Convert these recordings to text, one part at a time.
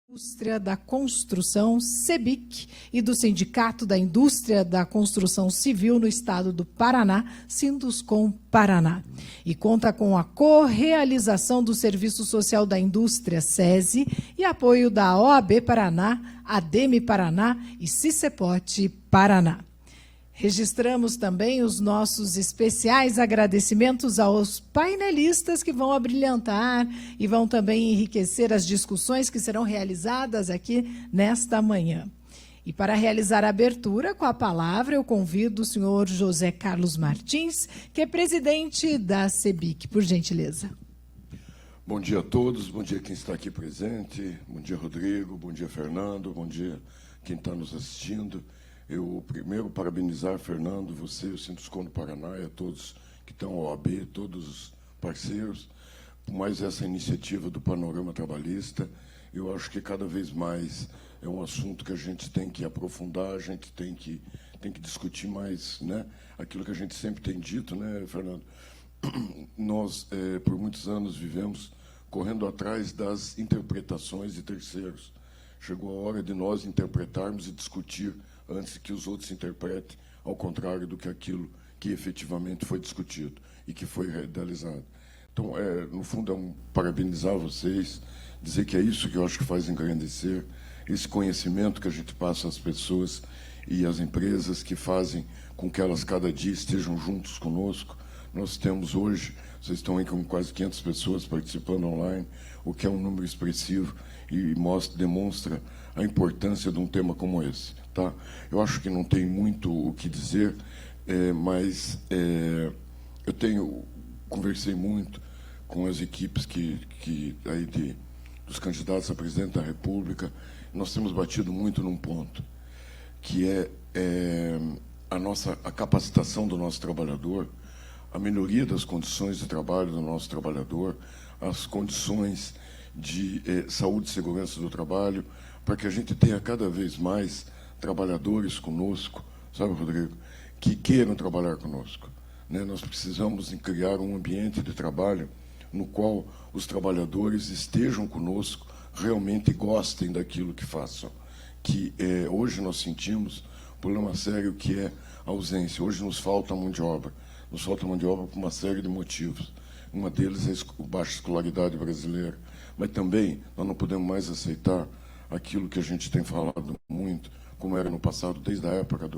Indústria da Construção, SEBIC, e do Sindicato da Indústria da Construção Civil no Estado do Paraná, Sinduscom Paraná. E conta com a correalização do Serviço Social da Indústria, SESI, e apoio da OAB Paraná, ADEME Paraná e CICEPOT Paraná. Registramos também os nossos especiais agradecimentos aos painelistas que vão abrilhantar e vão também enriquecer as discussões que serão realizadas aqui nesta manhã. E para realizar a abertura, com a palavra, eu convido o senhor José Carlos Martins, que é presidente da SEBIC, por gentileza. Bom dia a todos, bom dia quem está aqui presente, bom dia Rodrigo, bom dia Fernando, bom dia quem está nos assistindo. Eu primeiro parabenizar, Fernando, você, o Sinduscom do Paraná e a todos que estão ao OAB, todos os parceiros, por mais essa iniciativa do Panorama Trabalhista. Eu acho que cada vez mais é um assunto que a gente tem que aprofundar, a gente tem que discutir mais, né? Aquilo que a gente sempre tem dito, né, Fernando? Nós, por muitos anos, vivemos correndo atrás das interpretações de terceiros. Chegou a hora de nós interpretarmos e discutir antes que os outros interpretem, ao contrário do que aquilo que efetivamente foi discutido e que foi realizado. Então, no fundo, é parabenizar vocês, dizer que é isso que eu acho que faz engrandecer, esse conhecimento que a gente passa às pessoas e às empresas que fazem com que elas cada dia estejam juntos conosco. Nós temos hoje, vocês estão aí com quase 500 pessoas participando online, o que é um número expressivo e demonstra a importância de um tema como esse. Tá? Eu acho que não tem muito o que dizer, mas eu conversei muito com as equipes dos candidatos a presidente da República. Nós temos batido muito num ponto, que é a capacitação do nosso trabalhador, a melhoria das condições de trabalho do nosso trabalhador, as condições de saúde e segurança do trabalho, para que a gente tenha cada vez mais trabalhadores conosco, sabe, Rodrigo, que queiram trabalhar conosco, né? Nós precisamos criar um ambiente de trabalho no qual os trabalhadores estejam conosco, realmente gostem daquilo que façam. Que hoje nós sentimos um problema sério que é a ausência. Hoje nos falta mão de obra. Nos falta mão de obra por uma série de motivos. Uma deles é a baixa escolaridade brasileira. Mas também nós não podemos mais aceitar aquilo que a gente tem falado muito, como era no passado, desde a época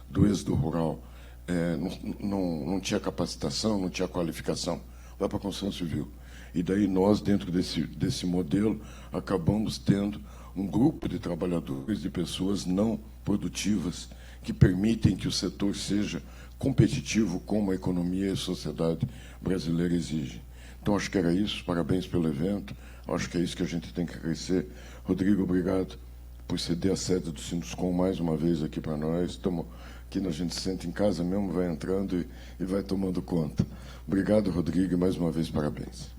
do êxodo rural. Não tinha capacitação, não tinha qualificação. Vai para a construção civil. E daí nós, dentro desse modelo, acabamos tendo um grupo de trabalhadores, de pessoas não produtivas, que permitem que o setor seja competitivo como a economia e a sociedade brasileira exigem. Então, acho que era isso. Parabéns pelo evento. Acho que é isso que a gente tem que crescer. Rodrigo, obrigado por ceder a sede do Sinduscom mais uma vez aqui para nós. Estamos aqui, a gente se sente em casa mesmo, vai entrando e vai tomando conta. Obrigado, Rodrigo, e mais uma vez, parabéns.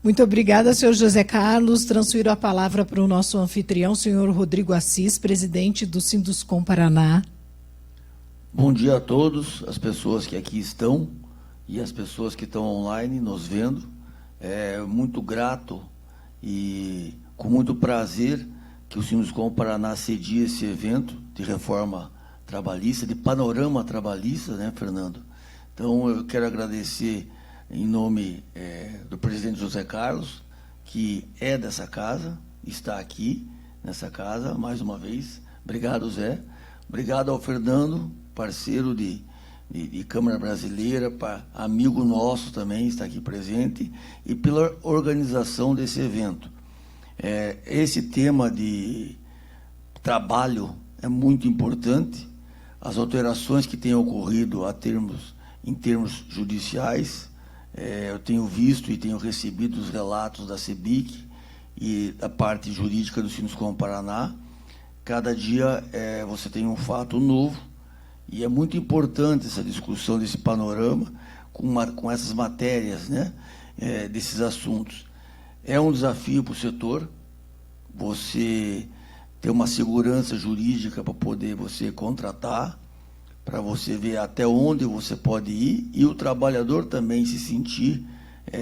Muito obrigada, senhor José Carlos. Transfiro a palavra para o nosso anfitrião, senhor Rodrigo Assis, presidente do Sinduscom Paraná. Bom dia a todos, as pessoas que aqui estão e as pessoas que estão online nos vendo. É muito grato e com muito prazer que o Sinduscom Paraná cedia esse evento de reforma trabalhista, de panorama trabalhista, né, Fernando? Então, eu quero agradecer em nome do presidente José Carlos, que é dessa casa, está aqui nessa casa, mais uma vez. Obrigado, Zé. Obrigado ao Fernando, parceiro de Câmara Brasileira, amigo nosso também, está aqui presente, e pela organização desse evento. Esse tema de trabalho é muito importante. As alterações que têm ocorrido em termos judiciais, eu tenho visto e tenho recebido os relatos da SEBIC e da parte jurídica do Sinduscom Paraná. Cada dia você tem um fato novo e é muito importante essa discussão desse panorama com essas matérias, né, desses assuntos. É um desafio para o setor, você ter uma segurança jurídica para poder você contratar, para você ver até onde você pode ir, e o trabalhador também se sentir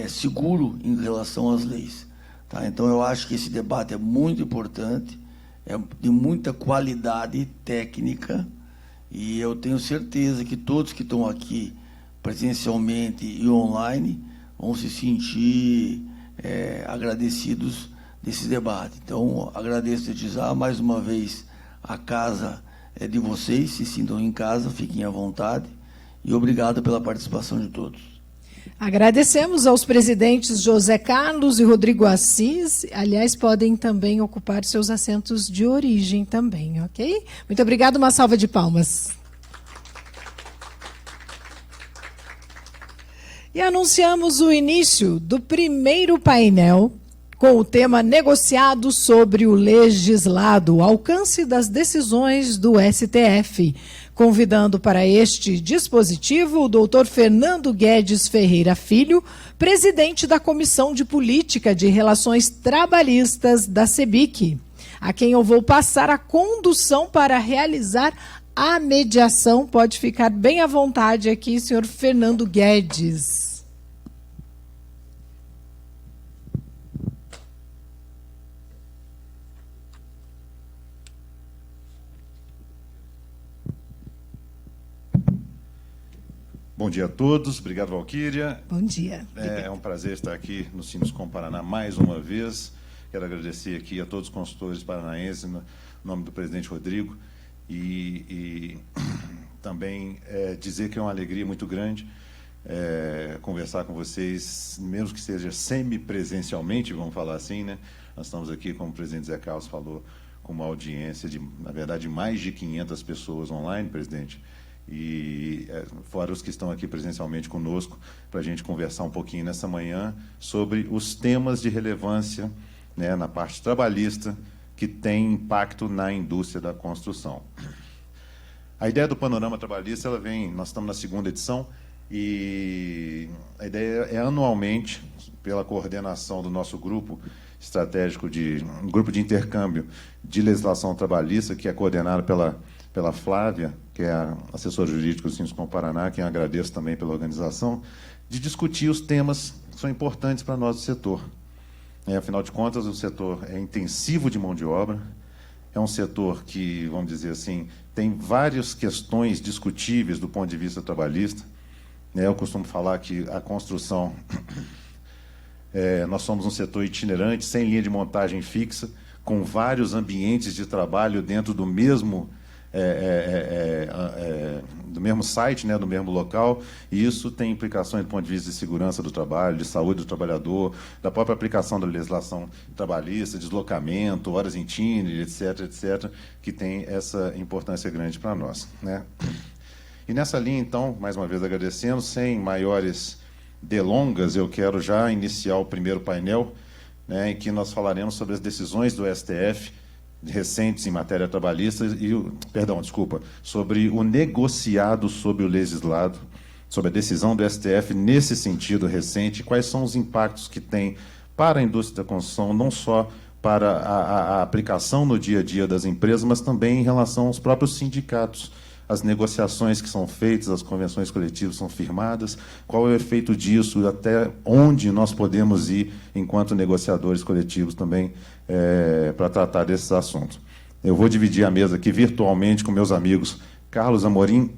seguro em relação às leis. Tá? Então, eu acho que esse debate é muito importante, é de muita qualidade técnica, e eu tenho certeza que todos que estão aqui presencialmente e online vão se sentir agradecidos desse debate. Então, agradeço desde já, mais uma vez, a casa é de vocês, se sintam em casa, fiquem à vontade, e obrigado pela participação de todos. Agradecemos aos presidentes José Carlos e Rodrigo Assis. Aliás, podem também ocupar seus assentos de origem também, ok? Muito obrigado, uma salva de palmas. E anunciamos o início do primeiro painel com o tema negociado sobre o legislado, o alcance das decisões do STF. Convidando para este dispositivo o doutor Fernando Guedes Ferreira Filho, presidente da Comissão de Política de Relações Trabalhistas da CEBIC, a quem eu vou passar a condução para realizar a mediação. Pode ficar bem à vontade aqui, senhor Fernando Guedes. Bom dia a todos, obrigado, Valquíria. Bom dia. É um prazer estar aqui no Sinoscom Paraná mais uma vez. Quero agradecer aqui a todos os consultores paranaenses, no nome do presidente Rodrigo, e também dizer que é uma alegria muito grande conversar com vocês, mesmo que seja semipresencialmente, vamos falar assim, né? Nós estamos aqui, como o presidente Zé Carlos falou, com uma audiência de, na verdade, mais de 500 pessoas online, presidente, e fora os que estão aqui presencialmente conosco, para a gente conversar um pouquinho nessa manhã sobre os temas de relevância, né, na parte trabalhista, que tem impacto na indústria da construção. A ideia do panorama trabalhista, ela vem, nós estamos na segunda edição, e a ideia é anualmente, pela coordenação do nosso grupo estratégico, um grupo de intercâmbio de legislação trabalhista, que é coordenado pela Flávia, que é a assessora jurídica do Sinoscom Paraná, quem eu agradeço também pela organização, de discutir os temas que são importantes para nós do setor. Afinal de contas, o setor é intensivo de mão de obra, é um setor que, vamos dizer assim, tem várias questões discutíveis do ponto de vista trabalhista. Eu costumo falar que a construção, nós somos um setor itinerante, sem linha de montagem fixa, com vários ambientes de trabalho dentro do mesmo site, né, do mesmo local, e isso tem implicações do ponto de vista de segurança do trabalho, de saúde do trabalhador, da própria aplicação da legislação trabalhista, deslocamento, horas em tine, etc., que tem essa importância grande para nós, né? E nessa linha, então, mais uma vez agradecendo, sem maiores delongas, eu quero já iniciar o primeiro painel, né, em que nós falaremos sobre as decisões do STF recentes em matéria trabalhista sobre o negociado sobre o legislado, sobre a decisão do STF nesse sentido recente, quais são os impactos que tem para a indústria da construção, não só para a aplicação no dia a dia das empresas, mas também em relação aos próprios sindicatos, as negociações que são feitas, as convenções coletivas são firmadas, qual é o efeito disso, até onde nós podemos ir enquanto negociadores coletivos também para tratar desses assuntos. Eu vou dividir a mesa aqui virtualmente com meus amigos Carlos Amorim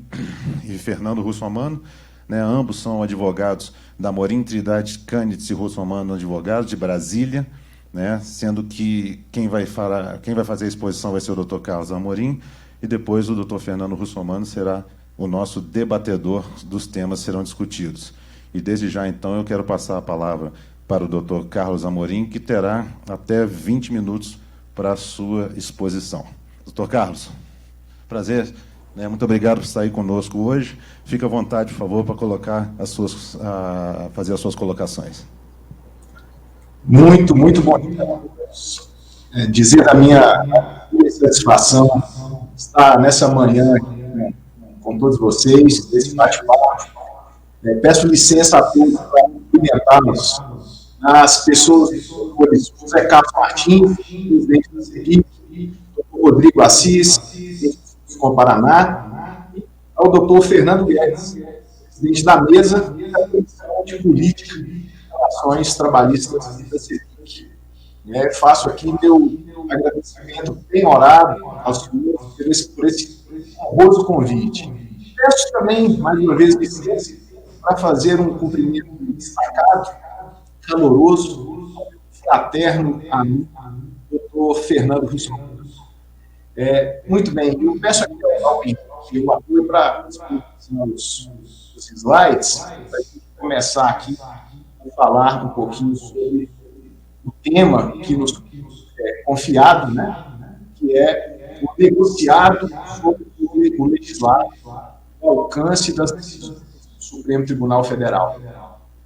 e Fernando Russomano, né, ambos são advogados da Amorim, Trindade, Canitz e Russomano, advogados de Brasília, né, sendo que quem vai fazer a exposição vai ser o Dr. Carlos Amorim, e depois o Dr. Fernando Russomano será o nosso debatedor dos temas que serão discutidos. E desde já, então, eu quero passar a palavra para o Dr. Carlos Amorim, que terá até 20 minutos para a sua exposição. Dr. Carlos, prazer, né? Muito obrigado por estar aí conosco hoje. Fique à vontade, por favor, para fazer as suas colocações. Muito bom dizer a minha satisfação estar nessa manhã aqui com todos vocês, nesse bate-papo. Peço licença a todos para cumprimentá-los, as pessoas, o Zé Carlos Martins, presidente da CEBIC, o Rodrigo Assis, presidente do Sinoscom Paraná, e ao doutor Fernando Guedes, presidente da mesa da Comissão de Política e Relações Trabalhistas da CEBIC. Faço aqui meu agradecimento bem orado aos senhores por esse honroso convite. Peço também, mais uma vez, licença para fazer um cumprimento destacado, caloroso, fraterno amigo, doutor Fernando Russo. Muito bem, eu peço aqui o apoio para os slides, para começar aqui a falar um pouquinho sobre o tema que nos é confiado, né, que é o negociado sobre o legislado, o alcance das decisões do Supremo Tribunal Federal.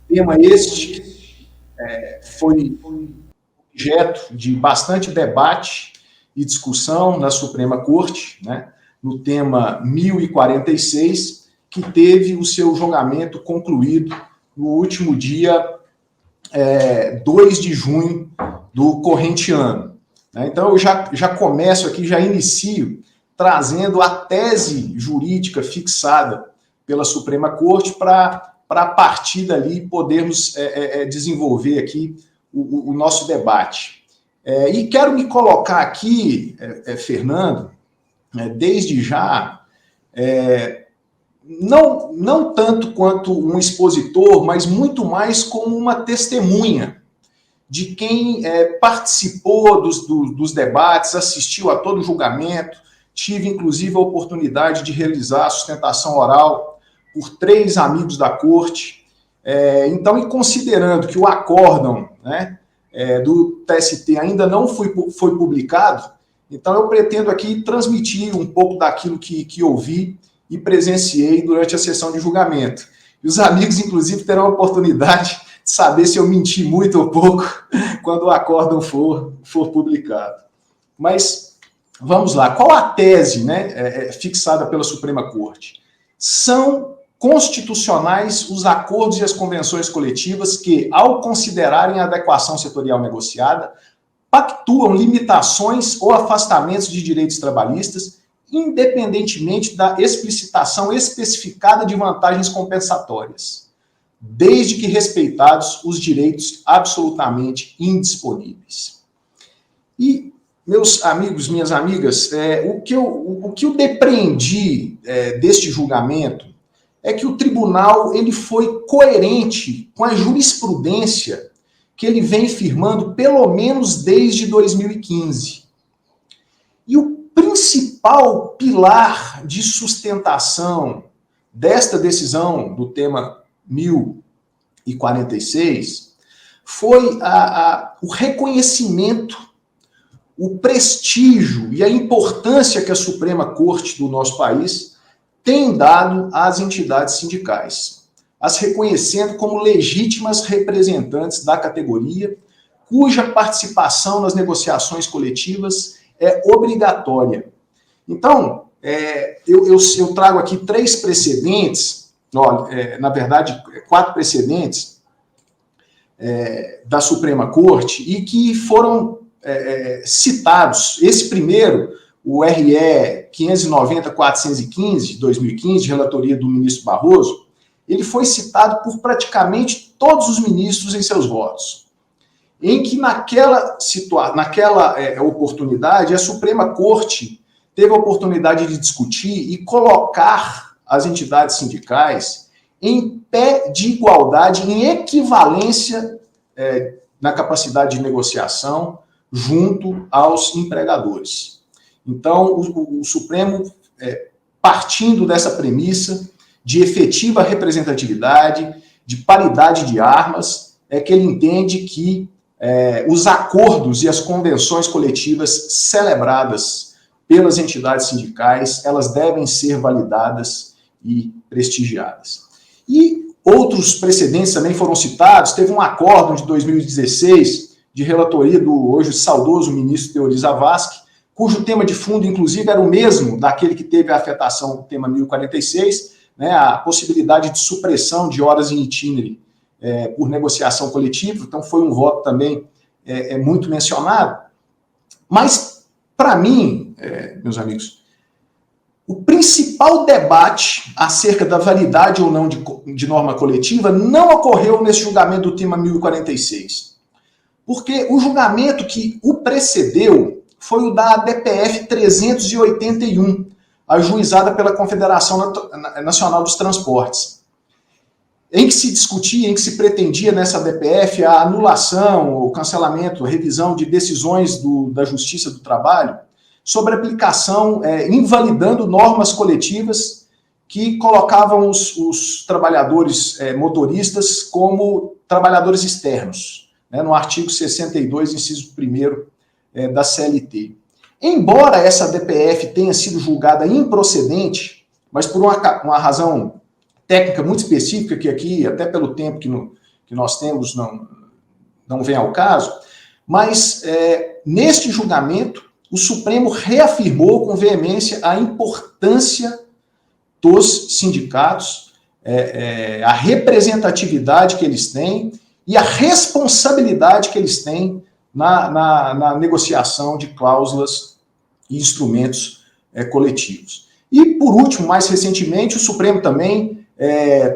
Tema este foi objeto de bastante debate e discussão na Suprema Corte, né, no tema 1046, que teve o seu julgamento concluído no último dia 2 de junho do corrente ano. Então, eu já começo aqui, já inicio trazendo a tese jurídica fixada pela Suprema Corte para, a partir dali, podermos desenvolver aqui o nosso debate. E quero me colocar aqui, Fernando, desde já, não tanto quanto um expositor, mas muito mais como uma testemunha de quem participou dos debates, assistiu a todo o julgamento. Tive, inclusive, a oportunidade de realizar a sustentação oral por 3 amigos da Corte. Então, e considerando que o acórdão, né, do TST ainda não foi publicado, então eu pretendo aqui transmitir um pouco daquilo que ouvi e presenciei durante a sessão de julgamento. E os amigos, inclusive, terão a oportunidade de saber se eu menti muito ou pouco quando o acórdão for publicado. Mas, vamos lá. Qual a tese, né, fixada pela Suprema Corte? São constitucionais os acordos e as convenções coletivas que, ao considerarem a adequação setorial negociada, pactuam limitações ou afastamentos de direitos trabalhistas, independentemente da explicitação especificada de vantagens compensatórias, desde que respeitados os direitos absolutamente indisponíveis. E, meus amigos, minhas amigas, o que eu depreendi deste julgamento é que o tribunal ele foi coerente com a jurisprudência que ele vem firmando pelo menos desde 2015. E o principal pilar de sustentação desta decisão do tema 1046 foi o reconhecimento, o prestígio e a importância que a Suprema Corte do nosso país tem dado às entidades sindicais, as reconhecendo como legítimas representantes da categoria, cuja participação nas negociações coletivas é obrigatória. Então, eu trago aqui 3 precedentes, na verdade, 4 precedentes da Suprema Corte e que foram citados. Esse primeiro, o RE 590-415, de 2015, de relatoria do ministro Barroso, ele foi citado por praticamente todos os ministros em seus votos, em que naquela oportunidade a Suprema Corte teve a oportunidade de discutir e colocar as entidades sindicais em pé de igualdade, em equivalência na capacidade de negociação junto aos empregadores. Então, o Supremo, partindo dessa premissa de efetiva representatividade, de paridade de armas, é que ele entende que os acordos e as convenções coletivas celebradas pelas entidades sindicais, elas devem ser validadas e prestigiadas. E outros precedentes também foram citados. Teve um acórdão de 2016, de relatoria do hoje saudoso ministro Teori Zavascki, cujo tema de fundo, inclusive, era o mesmo daquele que teve a afetação do tema 1046, né, a possibilidade de supressão de horas em itinerário por negociação coletiva. Então, foi um voto também muito mencionado. Mas, para mim, meus amigos, o principal debate acerca da validade ou não de norma coletiva não ocorreu nesse julgamento do tema 1046. Porque o julgamento que o precedeu foi o da DPF 381, ajuizada pela Confederação Nacional dos Transportes, em que se discutia, em que se pretendia nessa DPF a anulação, o cancelamento, a revisão de decisões da Justiça do Trabalho sobre aplicação, invalidando normas coletivas que colocavam os trabalhadores motoristas como trabalhadores externos, né, no artigo 62, inciso 1º da CLT. Embora essa DPF tenha sido julgada improcedente, mas por uma razão técnica muito específica, que aqui, até pelo tempo que nós temos, não vem ao caso, mas neste julgamento, o Supremo reafirmou com veemência a importância dos sindicatos, a representatividade que eles têm e a responsabilidade que eles têm na negociação de cláusulas e instrumentos coletivos. E, por último, mais recentemente, o Supremo também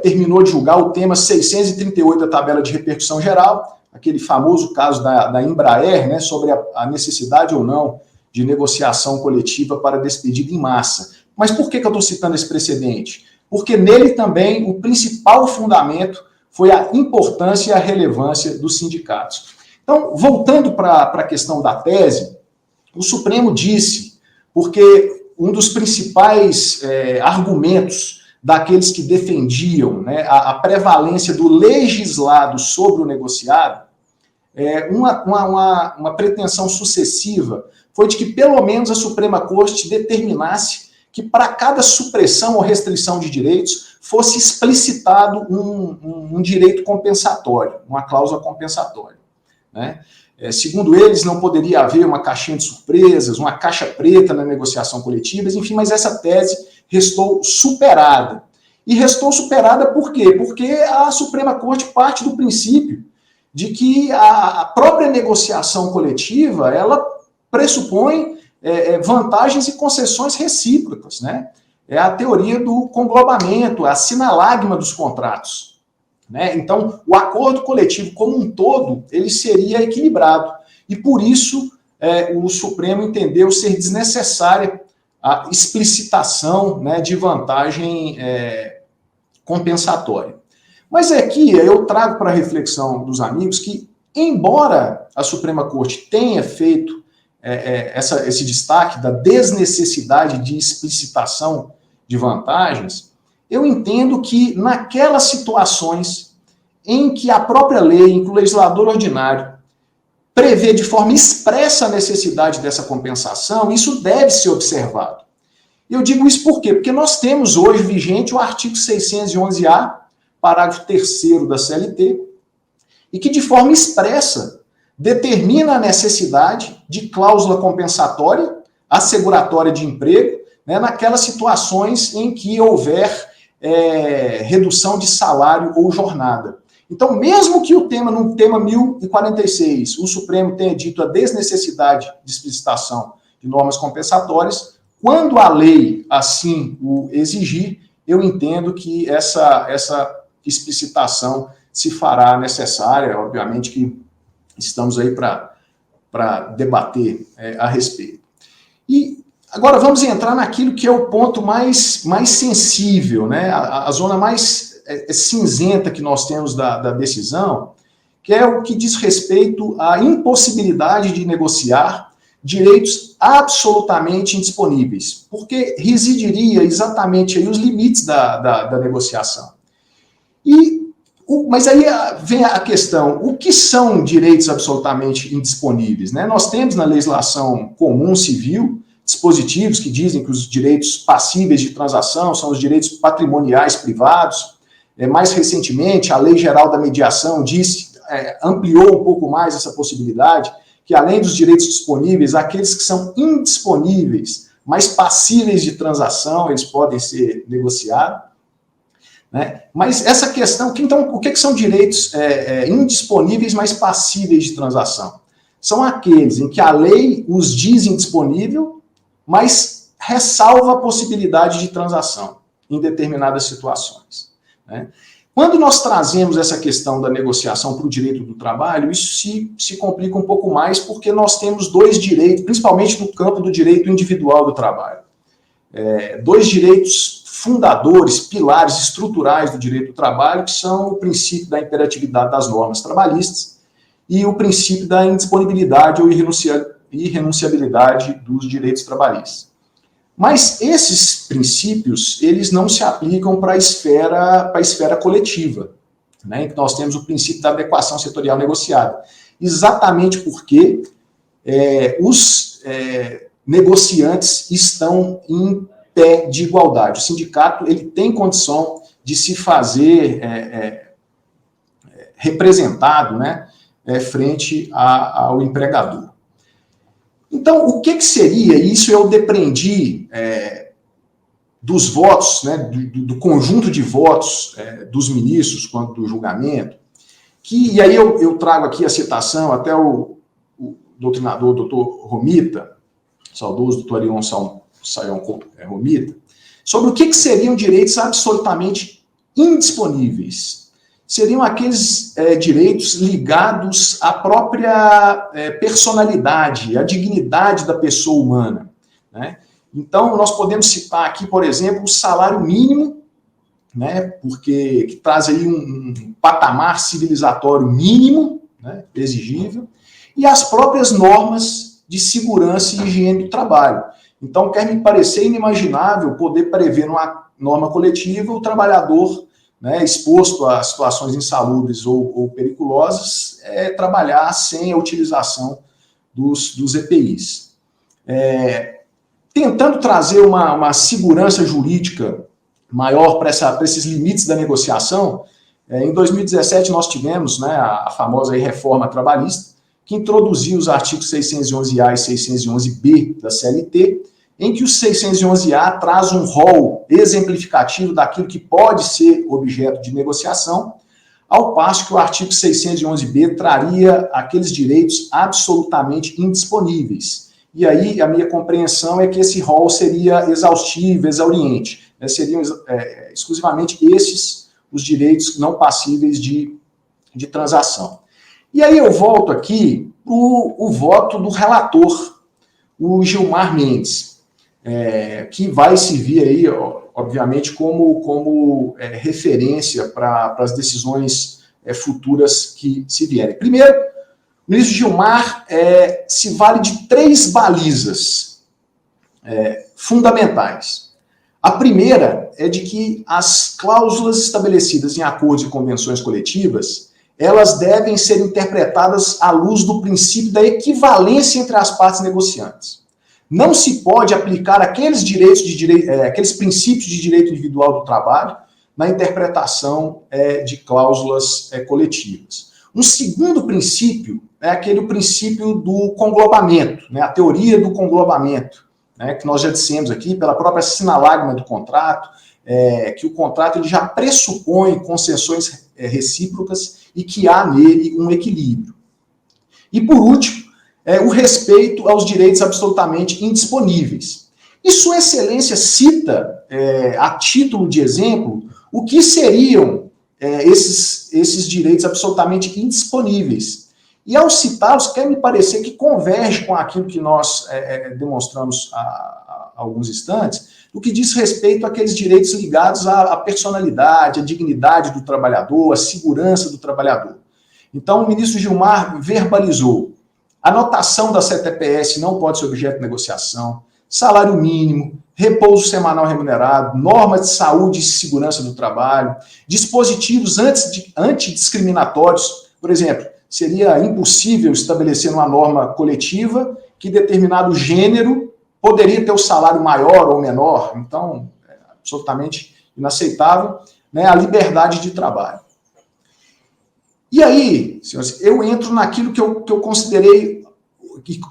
terminou de julgar o tema 638 da tabela de repercussão geral, aquele famoso caso da Embraer, né, sobre a necessidade ou não de negociação coletiva para despedida em massa. Mas por que eu estou citando esse precedente? Porque nele também o principal fundamento foi a importância e a relevância dos sindicatos. Então, voltando para a questão da tese, o Supremo disse, porque um dos principais argumentos daqueles que defendiam, né, a prevalência do legislado sobre o negociado, uma pretensão sucessiva foi de que pelo menos a Suprema Corte determinasse que para cada supressão ou restrição de direitos fosse explicitado um direito compensatório, uma cláusula compensatória, né? Segundo eles, não poderia haver uma caixinha de surpresas, uma caixa preta na negociação coletiva, enfim, mas essa tese restou superada. E restou superada por quê? Porque a Suprema Corte parte do princípio de que a própria negociação coletiva, ela pressupõe vantagens e concessões recíprocas, né? É a teoria do conglobamento, a sinalagma dos contratos, né? Então, o acordo coletivo como um todo, ele seria equilibrado. E por isso, o Supremo entendeu ser desnecessária a explicitação, né, de vantagem compensatória. Mas aqui eu trago para a reflexão dos amigos que, embora a Suprema Corte tenha feito esse destaque da desnecessidade de explicitação de vantagens, eu entendo que naquelas situações em que a própria lei, em que o legislador ordinário prevê de forma expressa a necessidade dessa compensação, isso deve ser observado. Eu digo isso por quê? Porque nós temos hoje vigente o artigo 611-A, parágrafo 3º da CLT, e que de forma expressa determina a necessidade de cláusula compensatória, asseguratória de emprego, né, naquelas situações em que houver redução de salário ou jornada. Então, mesmo que no tema 1046, o Supremo tenha dito a desnecessidade de explicitação de normas compensatórias, quando a lei assim o exigir, eu entendo que essa explicitação se fará necessária. Obviamente que estamos aí para debater a respeito. E agora vamos entrar naquilo que é o ponto mais sensível, né? A zona mais cinzenta que nós temos da decisão, que é o que diz respeito à impossibilidade de negociar direitos absolutamente indisponíveis, porque residiria exatamente aí os limites da negociação. Mas aí vem a questão, o que são direitos absolutamente indisponíveis, né? Nós temos na legislação comum civil dispositivos que dizem que os direitos passíveis de transação são os direitos patrimoniais privados. Mais recentemente, a Lei Geral da Mediação ampliou um pouco mais essa possibilidade, que além dos direitos disponíveis, aqueles que são indisponíveis, mas passíveis de transação, eles podem ser negociados, né? Mas essa questão, então, o que são direitos indisponíveis, mas passíveis de transação? São aqueles em que a lei os diz indisponível, mas ressalva a possibilidade de transação em determinadas situações, né? Quando nós trazemos essa questão da negociação para o direito do trabalho, isso se complica um pouco mais, porque nós temos dois direitos, principalmente no campo do direito individual do trabalho. Dois direitos fundadores, pilares estruturais do direito do trabalho, que são o princípio da imperatividade das normas trabalhistas e o princípio da indisponibilidade ou irrenunciabilidade dos direitos trabalhistas. Mas esses princípios, eles não se aplicam para a esfera coletiva, né? Então, nós temos o princípio da adequação setorial negociada, exatamente porque os negociantes estão em pé de igualdade. O sindicato ele tem condição de se fazer representado, né, frente ao empregador. Então, o que seria, isso eu depreendi dos votos, né, do conjunto de votos dos ministros quanto do julgamento, e aí eu trago aqui a citação, até o doutrinador, doutor Romita, saudoso doutor Arion Sayão Romita, sobre o que seriam direitos absolutamente indisponíveis. Seriam aqueles direitos ligados à própria personalidade, à dignidade da pessoa humana, né? Então, nós podemos citar aqui, por exemplo, o salário mínimo, né, que traz aí um patamar civilizatório mínimo, né, exigível, e as próprias normas de segurança e higiene do trabalho. Então, quer me parecer inimaginável poder prever numa norma coletiva o trabalhador, né, exposto a situações insalubres ou periculosas, trabalhar sem a utilização dos EPIs. Tentando trazer uma segurança jurídica maior para esses limites da negociação, em 2017 nós tivemos, né, a famosa reforma trabalhista, que introduziu os artigos 611A e 611B da CLT, em que o 611A traz um rol exemplificativo daquilo que pode ser objeto de negociação, ao passo que o artigo 611B traria aqueles direitos absolutamente indisponíveis. E aí a minha compreensão é que esse rol seria exaustivo, exauriente, né? Seriam exclusivamente esses os direitos não passíveis de transação. E aí eu volto aqui para o voto do relator, o Gilmar Mendes, que vai servir aí, obviamente, como referência para as decisões futuras que se vierem. Primeiro, o ministro Gilmar se vale de 3 balizas fundamentais. A primeira é de que as cláusulas estabelecidas em acordos e convenções coletivas, elas devem ser interpretadas à luz do princípio da equivalência entre as partes negociantes. Não se pode aplicar aqueles aqueles princípios de direito individual do trabalho na interpretação de cláusulas coletivas. Um segundo princípio é aquele princípio do conglobamento, né, a teoria do conglobamento, né, que nós já dissemos aqui, pela própria sinalagma do contrato, que o contrato ele já pressupõe concessões recíprocas e que há nele um equilíbrio. E, por último, o respeito aos direitos absolutamente indisponíveis. E Sua Excelência cita, a título de exemplo, o que seriam esses direitos absolutamente indisponíveis. E, ao citá-los, quer me parecer que converge com aquilo que nós demonstramos há alguns instantes, o que diz respeito àqueles direitos ligados à personalidade, à dignidade do trabalhador, à segurança do trabalhador. Então, o ministro Gilmar verbalizou: a anotação da CTPS não pode ser objeto de negociação, salário mínimo, repouso semanal remunerado, normas de saúde e segurança do trabalho, dispositivos antidiscriminatórios. Por exemplo, seria impossível estabelecer uma norma coletiva que determinado gênero poderia ter o salário maior ou menor. Então, absolutamente inaceitável, né, a liberdade de trabalho. E aí, senhores, eu entro naquilo que eu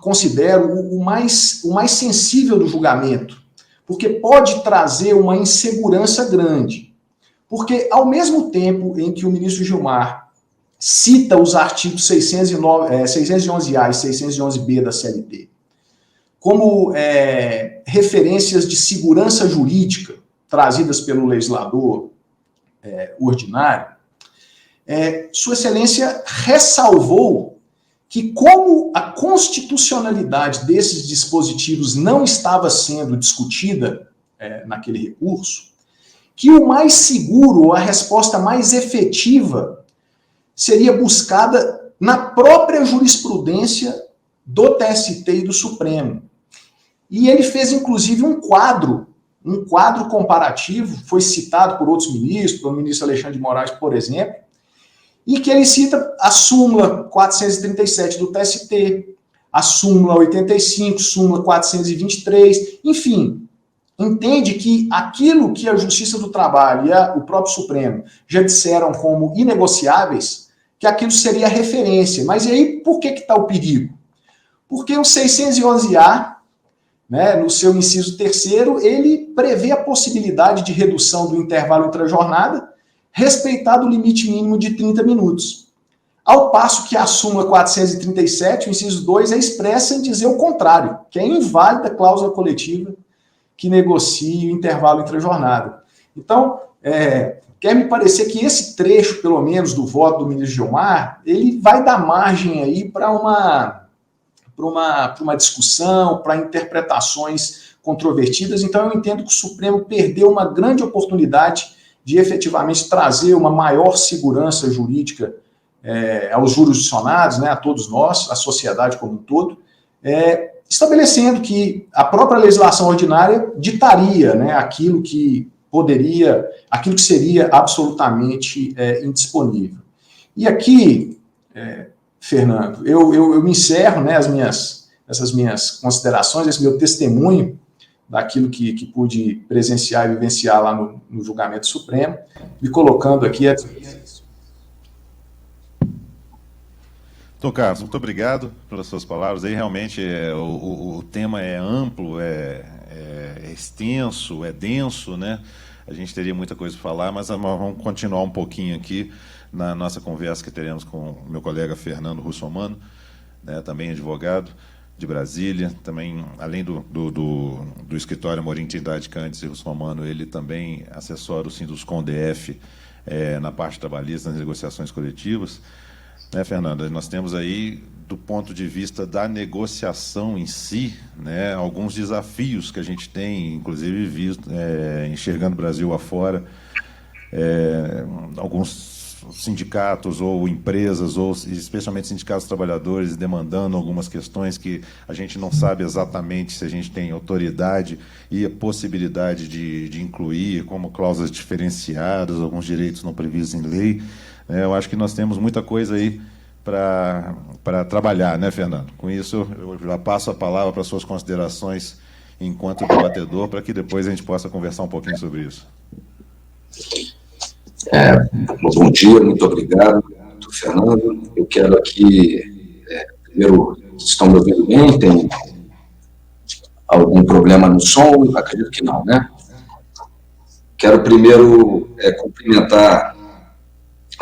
considero o mais sensível do julgamento, porque pode trazer uma insegurança grande. Porque, ao mesmo tempo em que o ministro Gilmar cita os artigos 611A e 611B da CLT como referências de segurança jurídica trazidas pelo legislador ordinário, Sua Excelência ressalvou que, como a constitucionalidade desses dispositivos não estava sendo discutida naquele recurso, que o mais seguro, a resposta mais efetiva, seria buscada na própria jurisprudência do TST e do Supremo. E ele fez, inclusive, um quadro comparativo, foi citado por outros ministros, pelo ministro Alexandre de Moraes, por exemplo, e que ele cita a súmula 437 do TST, a súmula 85, súmula 423, enfim, entende que aquilo que a Justiça do Trabalho e o próprio Supremo já disseram como inegociáveis, que aquilo seria a referência. Mas e aí, por que está o perigo? Porque o 611-A, né, no seu inciso 3º, ele prevê a possibilidade de redução do intervalo entre a jornada, respeitado o limite mínimo de 30 minutos. Ao passo que a súmula 437, o inciso 2, é expressa em dizer o contrário, que é inválida a cláusula coletiva que negocie o intervalo entre a jornada. Então, quer me parecer que esse trecho, pelo menos, do voto do ministro Gilmar, ele vai dar margem aí para uma discussão, para interpretações controvertidas. Então, eu entendo que o Supremo perdeu uma grande oportunidade de efetivamente trazer uma maior segurança jurídica aos jurisdicionados, né, a todos nós, a sociedade como um todo, estabelecendo que a própria legislação ordinária ditaria, né, aquilo que seria absolutamente indisponível. E aqui, Fernando, eu me encerro, né, essas minhas considerações, esse meu testemunho daquilo que pude presenciar e vivenciar lá no julgamento supremo, me colocando aqui à disposição. Então, Carlos, muito obrigado pelas suas palavras. Aí realmente o tema é amplo, é extenso, é denso, né? A gente teria muita coisa para falar, mas vamos continuar um pouquinho aqui na nossa conversa que teremos com o meu colega Fernando Russomano, né, também advogado de Brasília, também, além do escritório Amorim Trindade Candes e Russomano, ele também assessora o Sinduscom DF na parte trabalhista, nas negociações coletivas. Né, Fernanda, nós temos aí, do ponto de vista da negociação em si, né, alguns desafios que a gente tem, inclusive visto, enxergando o Brasil afora, alguns sindicatos ou empresas, ou especialmente sindicatos trabalhadores, demandando algumas questões que a gente não sabe exatamente se a gente tem autoridade e a possibilidade de incluir, como cláusulas diferenciadas, alguns direitos não previstos em lei. Eu acho que nós temos muita coisa aí para trabalhar, né, Fernando? Com isso, eu já passo a palavra para suas considerações enquanto debatedor, para que depois a gente possa conversar um pouquinho sobre isso. Bom dia, muito obrigado, Fernando. Eu quero aqui, primeiro, estão me ouvindo bem? Tem algum problema no som? Acredito que não, né? Quero primeiro cumprimentar,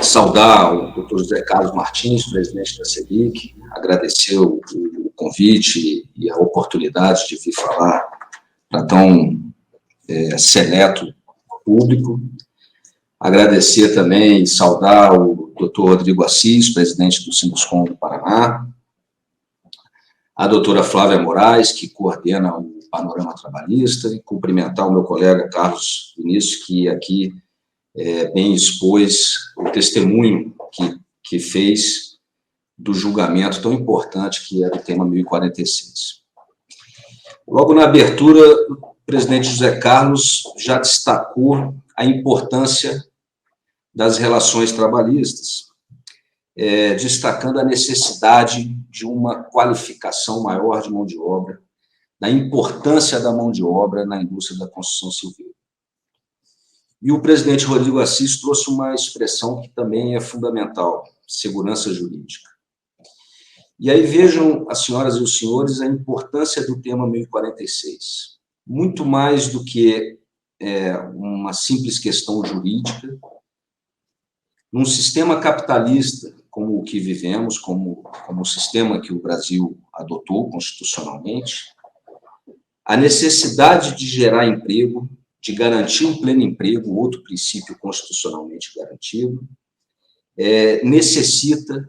saudar o Dr. José Carlos Martins, presidente da CEBIC, agradecer o convite e a oportunidade de vir falar para tão seleto público. Agradecer também e saudar o Dr. Rodrigo Assis, presidente do Sinduscom do Paraná, a doutora Flávia Moraes, que coordena o Panorama Trabalhista, e cumprimentar o meu colega Carlos Vinícius, que aqui bem expôs o testemunho que fez do julgamento tão importante que é do tema 1046. Logo na abertura, o presidente José Carlos já destacou a importância das relações trabalhistas, destacando a necessidade de uma qualificação maior de mão de obra, da importância da mão de obra na indústria da construção civil. E o presidente Rodrigo Assis trouxe uma expressão que também é fundamental, segurança jurídica. E aí vejam, as senhoras e os senhores, a importância do tema 1046. Muito mais do que uma simples questão jurídica, num sistema capitalista como o que vivemos, como o sistema que o Brasil adotou constitucionalmente, a necessidade de gerar emprego, de garantir um pleno emprego, outro princípio constitucionalmente garantido, necessita,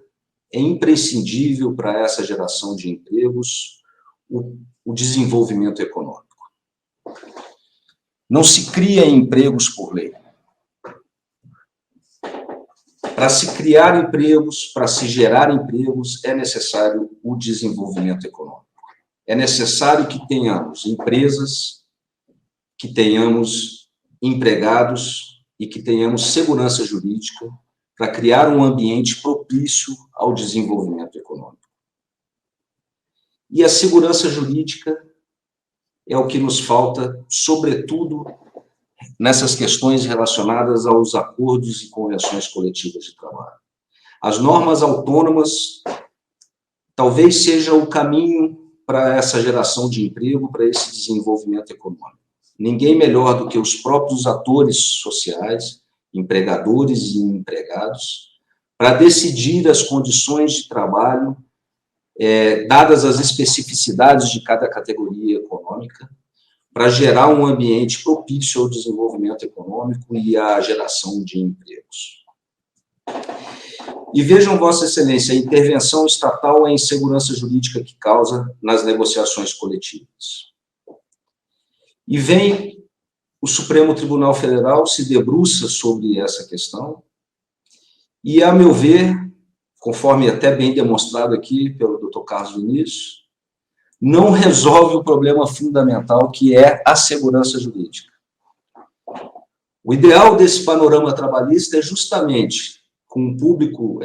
é imprescindível para essa geração de empregos, o desenvolvimento econômico. Não se cria empregos por lei. Para se criar empregos, para se gerar empregos, é necessário o desenvolvimento econômico. É necessário que tenhamos empresas, que tenhamos empregados e que tenhamos segurança jurídica para criar um ambiente propício ao desenvolvimento econômico. E a segurança jurídica é o que nos falta, sobretudo nessas questões relacionadas aos acordos e convenções coletivas de trabalho. As normas autônomas talvez seja o caminho para essa geração de emprego, para esse desenvolvimento econômico. Ninguém melhor do que os próprios atores sociais, empregadores e empregados, para decidir as condições de trabalho, dadas as especificidades de cada categoria econômica, para gerar um ambiente propício ao desenvolvimento econômico e à geração de empregos. E vejam, Vossa Excelência, a intervenção estatal é a insegurança jurídica que causa nas negociações coletivas. E vem o Supremo Tribunal Federal, se debruça sobre essa questão, e, a meu ver, conforme até bem demonstrado aqui pelo Dr. Carlos Vinícius, não resolve o problema fundamental, que é a segurança jurídica. O ideal desse panorama trabalhista é justamente, com um público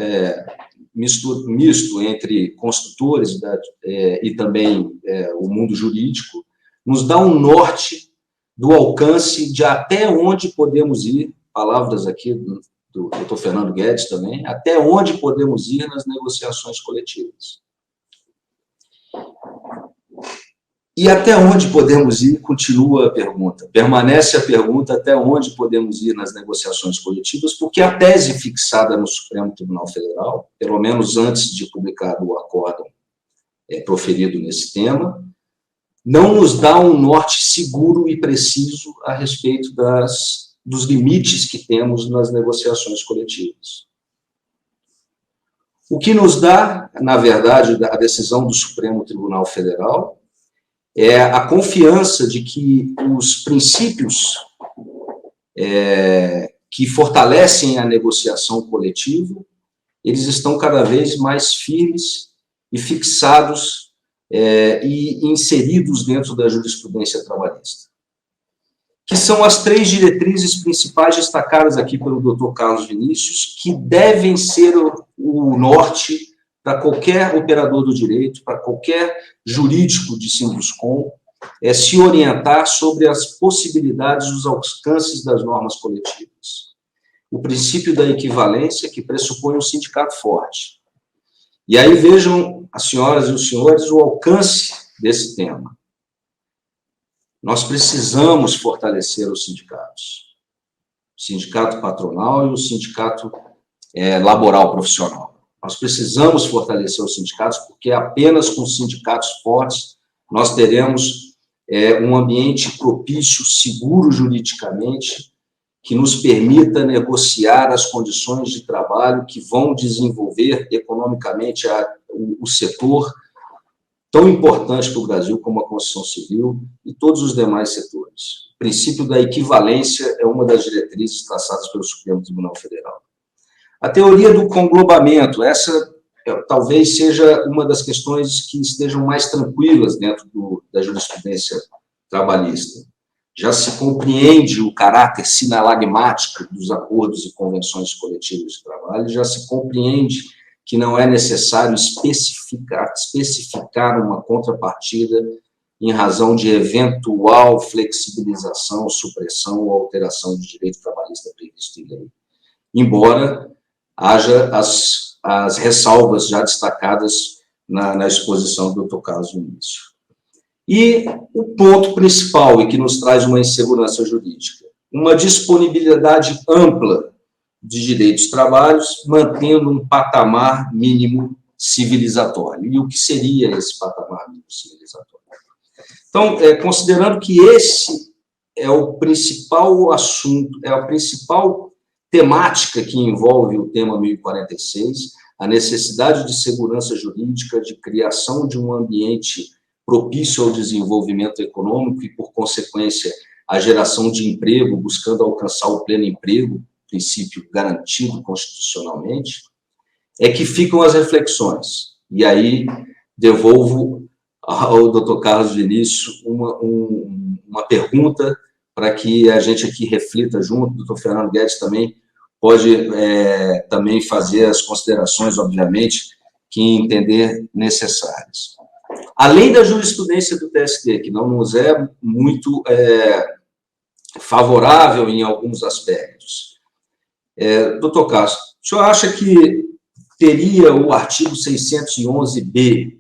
misto entre construtores e também o mundo jurídico, nos dá um norte do alcance de até onde podemos ir, palavras aqui do Dr. Fernando Guedes também, até onde podemos ir nas negociações coletivas. E até onde podemos ir, continua a pergunta, permanece a pergunta até onde podemos ir nas negociações coletivas, porque a tese fixada no Supremo Tribunal Federal, pelo menos antes de publicado o acórdão proferido nesse tema, não nos dá um norte seguro e preciso a respeito dos limites que temos nas negociações coletivas. O que nos dá, na verdade, a decisão do Supremo Tribunal Federal é a confiança de que os princípios que fortalecem a negociação coletiva, eles estão cada vez mais firmes e fixados e inseridos dentro da jurisprudência trabalhista, que são as 3 diretrizes principais destacadas aqui pelo Dr. Carlos Vinícius, que devem ser o norte para qualquer operador do direito, para qualquer jurídico de Sinduscom, se orientar sobre as possibilidades e os alcances das normas coletivas. O princípio da equivalência, que pressupõe um sindicato forte. E aí vejam, as senhoras e os senhores, o alcance desse tema. Nós precisamos fortalecer os sindicatos. O sindicato patronal e o sindicato laboral profissional. Nós precisamos fortalecer os sindicatos, porque apenas com sindicatos fortes nós teremos um ambiente propício, seguro juridicamente, que nos permita negociar as condições de trabalho que vão desenvolver economicamente o setor tão importante para o Brasil como a construção civil e todos os demais setores. O princípio da equivalência é uma das diretrizes traçadas pelo Supremo Tribunal Federal. A teoria do conglobamento, essa talvez seja uma das questões que estejam mais tranquilas dentro da jurisprudência trabalhista. Já se compreende o caráter sinalagmático dos acordos e convenções coletivas de trabalho, já se compreende que não é necessário especificar uma contrapartida em razão de eventual flexibilização, supressão ou alteração de direito trabalhista previsto em lei. Embora haja as ressalvas já destacadas na exposição do Dr. Carlos Vinícius. E o ponto principal, e que nos traz uma insegurança jurídica, uma disponibilidade ampla de direitos de trabalho, mantendo um patamar mínimo civilizatório. E o que seria esse patamar mínimo civilizatório? Então, considerando que esse é o principal assunto, é a principal temática que envolve o tema 1046, a necessidade de segurança jurídica, de criação de um ambiente propício ao desenvolvimento econômico e, por consequência, a geração de emprego, buscando alcançar o pleno emprego, princípio garantido constitucionalmente, é que ficam as reflexões. E aí devolvo ao Dr. Carlos Vinícius uma pergunta para que a gente aqui reflita junto. O Dr. Fernando Guedes também pode também fazer as considerações, obviamente, que entender necessárias. Além da jurisprudência do TST, que não nos é muito favorável em alguns aspectos, Dr. Carlos, o senhor acha que teria o artigo 611-B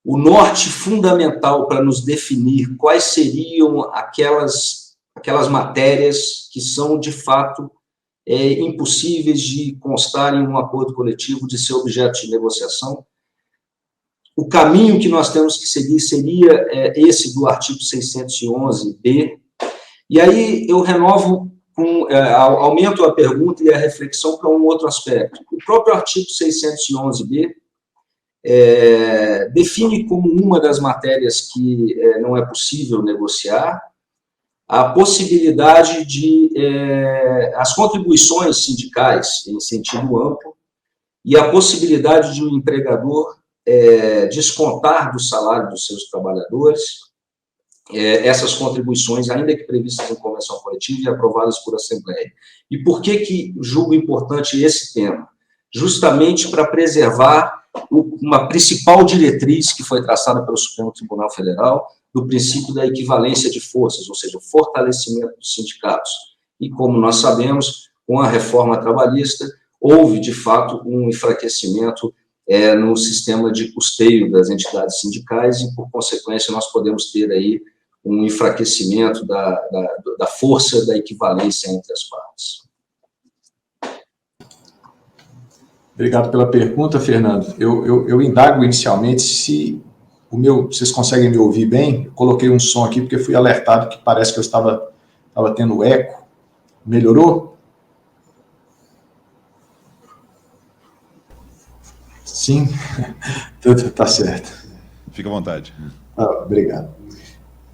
o norte fundamental para nos definir quais seriam aquelas matérias que são, de fato, impossíveis de constar em um acordo coletivo, de ser objeto de negociação? O caminho que nós temos que seguir seria esse do artigo 611-B. E aí eu renovo, aumento a pergunta e a reflexão para um outro aspecto. O próprio artigo 611-B define como uma das matérias que não é possível negociar a possibilidade de as contribuições sindicais em sentido amplo e a possibilidade de um empregador descontar do salário dos seus trabalhadores essas contribuições, ainda que previstas em convenção coletiva e aprovadas por assembleia. E por que julgo importante esse tema? Justamente para preservar uma principal diretriz que foi traçada pelo Supremo Tribunal Federal, do princípio da equivalência de forças, ou seja, o fortalecimento dos sindicatos. E, como nós sabemos, com a reforma trabalhista, houve, de fato, um enfraquecimento no sistema de custeio das entidades sindicais e, por consequência, nós podemos ter aí um enfraquecimento da força da equivalência entre as partes. Obrigado pela pergunta, Fernando. Eu indago inicialmente se vocês conseguem me ouvir bem. Eu coloquei um som aqui porque fui alertado que parece que eu estava tendo eco. Melhorou? Sim? Tudo está certo. Fica à vontade. Obrigado.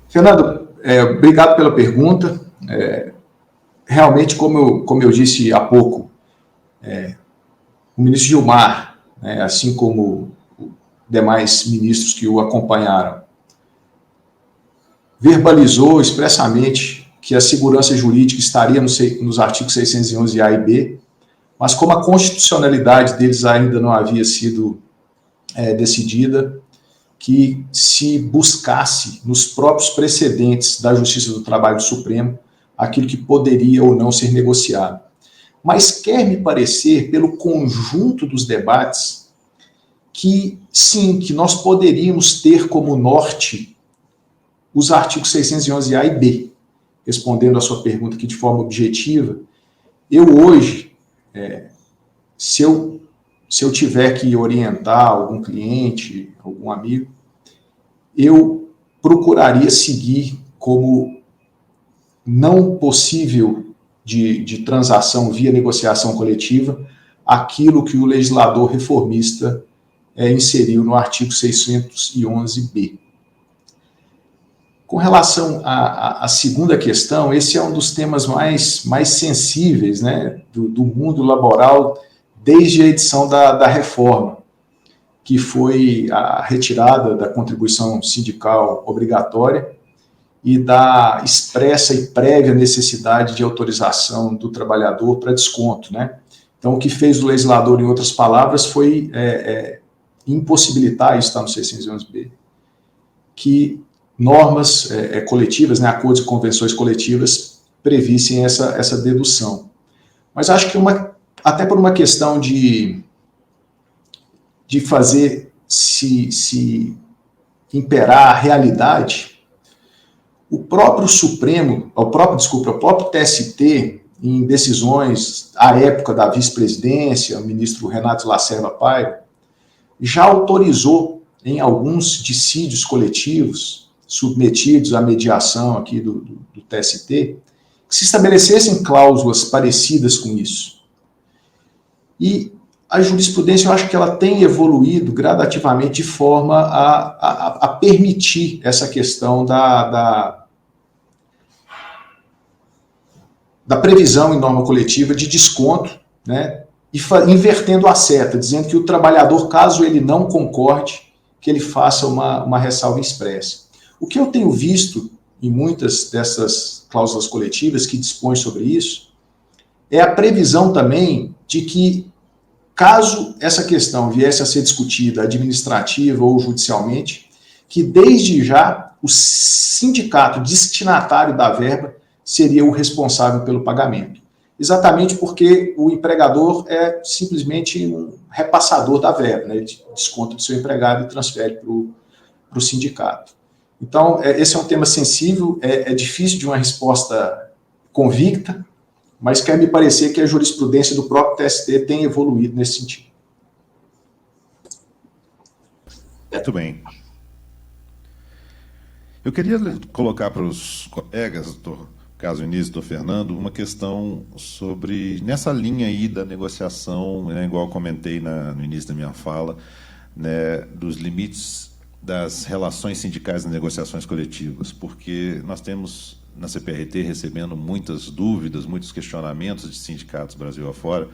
Fernando, obrigado pela pergunta. Realmente, como eu disse há pouco, o ministro Gilmar, assim como demais ministros que o acompanharam, verbalizou expressamente que a segurança jurídica estaria nos artigos 611-A e B, mas como a constitucionalidade deles ainda não havia sido decidida, que se buscasse nos próprios precedentes da Justiça do Trabalho do Supremo aquilo que poderia ou não ser negociado. Mas quer me parecer, pelo conjunto dos debates, que sim, que nós poderíamos ter como norte os artigos 611-A e B. Respondendo a sua pergunta aqui de forma objetiva, eu hoje, se eu tiver que orientar algum cliente, algum amigo, eu procuraria seguir como não possível de transação via negociação coletiva aquilo que o legislador reformista inseriu no artigo 611-B. Com relação à segunda questão, esse é um dos temas mais sensíveis, né, do mundo laboral desde a edição da reforma, que foi a retirada da contribuição sindical obrigatória e da expressa e prévia necessidade de autorização do trabalhador para desconto, né? Então, o que fez o legislador, em outras palavras, foi impossibilitar, isso está no 611-B, que normas coletivas, né, acordos e convenções coletivas, previssem essa dedução. Mas acho que até por uma questão de fazer se imperar a realidade, o próprio TST, em decisões à época da vice-presidência, o ministro Renato Lacerda Paiva, já autorizou em alguns dissídios coletivos submetidos à mediação aqui do TST, se estabelecessem cláusulas parecidas com isso. E a jurisprudência, eu acho que ela tem evoluído gradativamente de forma a permitir essa questão da previsão em norma coletiva de desconto, né, e invertendo a seta, dizendo que o trabalhador, caso ele não concorde, que ele faça uma ressalva expressa. O que eu tenho visto em muitas dessas cláusulas coletivas que dispõem sobre isso é a previsão também de que, caso essa questão viesse a ser discutida administrativa ou judicialmente, que desde já o sindicato destinatário da verba seria o responsável pelo pagamento. Exatamente porque o empregador é simplesmente um repassador da verba, né? Ele desconta do seu empregado e transfere para o sindicato. Então, esse é um tema sensível, é difícil de uma resposta convicta, mas quer me parecer que a jurisprudência do próprio TST tem evoluído nesse sentido. Muito bem. Eu queria colocar para os colegas, doutor Caso Vinícius, doutor Fernando, uma questão sobre, nessa linha aí da negociação, né, igual eu comentei no início da minha fala, né, dos limites das relações sindicais nas negociações coletivas, porque nós temos na CPRT recebendo muitas dúvidas, muitos questionamentos de sindicatos Brasil afora,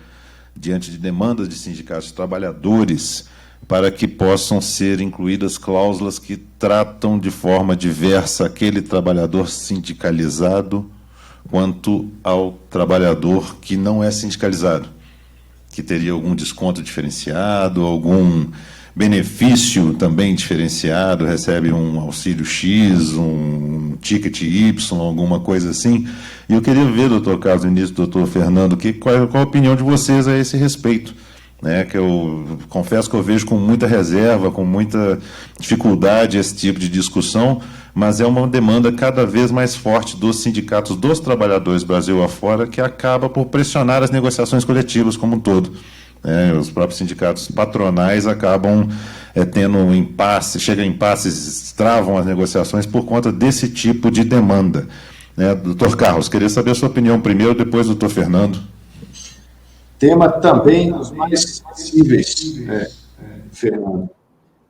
diante de demandas de sindicatos de trabalhadores, para que possam ser incluídas cláusulas que tratam de forma diversa aquele trabalhador sindicalizado quanto ao trabalhador que não é sindicalizado, que teria algum desconto diferenciado, algum benefício também diferenciado, recebe um auxílio X, um ticket Y, alguma coisa assim. E eu queria ver, doutor Caso Vinícius, doutor Fernando, qual a opinião de vocês a esse respeito, né, que eu confesso que eu vejo com muita reserva, com muita dificuldade esse tipo de discussão, mas é uma demanda cada vez mais forte dos sindicatos dos trabalhadores Brasil afora, que acaba por pressionar as negociações coletivas como um todo. Os próprios sindicatos patronais acabam tendo um impasse, chegam a impasses, travam as negociações por conta desse tipo de demanda. Doutor Carlos, queria saber a sua opinião primeiro, depois doutor Fernando. Tema também dos mais sensíveis, Fernando.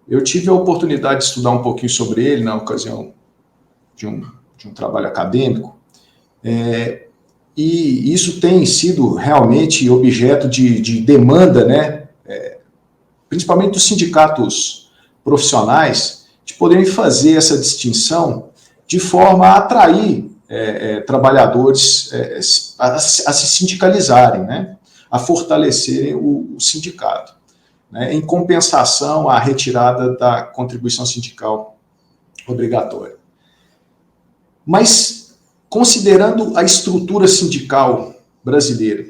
Eu tive a oportunidade de estudar um pouquinho sobre ele na ocasião de um trabalho acadêmico, e isso tem sido realmente objeto de demanda, né, principalmente dos sindicatos profissionais, de poderem fazer essa distinção de forma a atrair trabalhadores a se sindicalizarem, né, a fortalecerem o sindicato, né, em compensação à retirada da contribuição sindical obrigatória. Mas, considerando a estrutura sindical brasileira,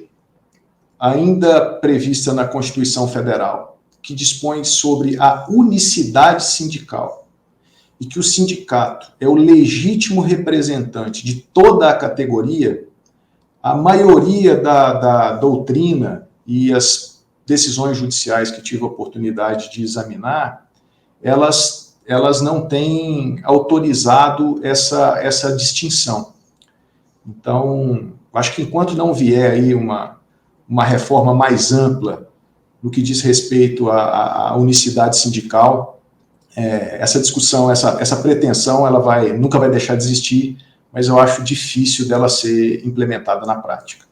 ainda prevista na Constituição Federal, que dispõe sobre a unicidade sindical, e que o sindicato é o legítimo representante de toda a categoria, a maioria da doutrina e as decisões judiciais que tive a oportunidade de examinar, elas não têm autorizado essa distinção. Então, acho que enquanto não vier aí uma reforma mais ampla no que diz respeito à unicidade sindical, essa discussão, essa pretensão, ela nunca vai deixar de existir, mas eu acho difícil dela ser implementada na prática.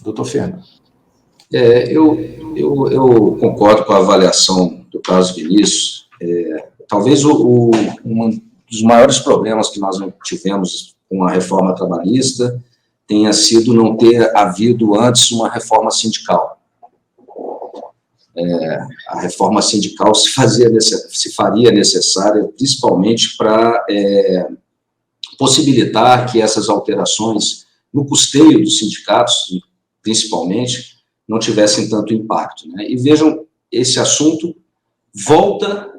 Doutor Fernando. Eu concordo com a avaliação do Caso Vinícius. Talvez um dos maiores problemas que nós tivemos com a reforma trabalhista tenha sido não ter havido antes uma reforma sindical. A reforma sindical se faria necessária, principalmente para possibilitar que essas alterações no custeio dos sindicatos, principalmente, não tivessem tanto impacto, né? E vejam, esse assunto volta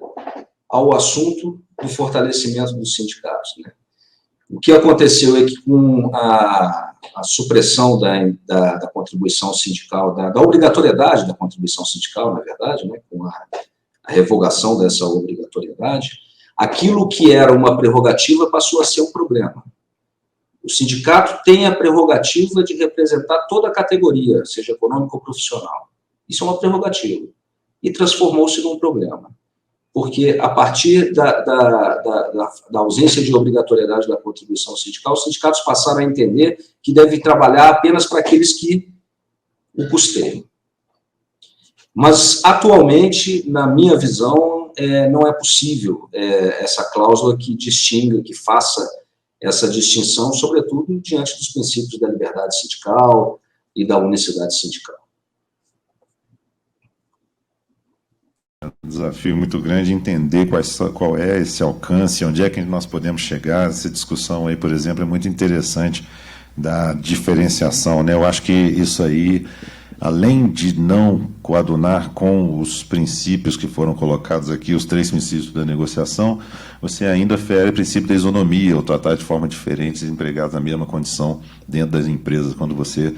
ao assunto do fortalecimento dos sindicatos, né? O que aconteceu é que com a supressão da contribuição sindical, da obrigatoriedade da contribuição sindical, na verdade, né, com a revogação dessa obrigatoriedade, aquilo que era uma prerrogativa passou a ser um problema. O sindicato tem a prerrogativa de representar toda a categoria, seja econômica ou profissional. Isso é uma prerrogativa. E transformou-se num problema. Porque, a partir da ausência de obrigatoriedade da contribuição sindical, os sindicatos passaram a entender que devem trabalhar apenas para aqueles que o custeiam. Mas, atualmente, na minha visão, não é possível essa cláusula que distinga, que faça essa distinção, sobretudo diante dos princípios da liberdade sindical e da unicidade sindical. Um desafio muito grande entender qual é esse alcance, onde é que nós podemos chegar. Essa discussão aí, por exemplo, é muito interessante da diferenciação, né? Eu acho que isso aí, além de não coadunar com os princípios que foram colocados aqui, os 3 princípios da negociação, você ainda fere o princípio da isonomia, ou tratar de forma diferente os empregados na mesma condição dentro das empresas, quando você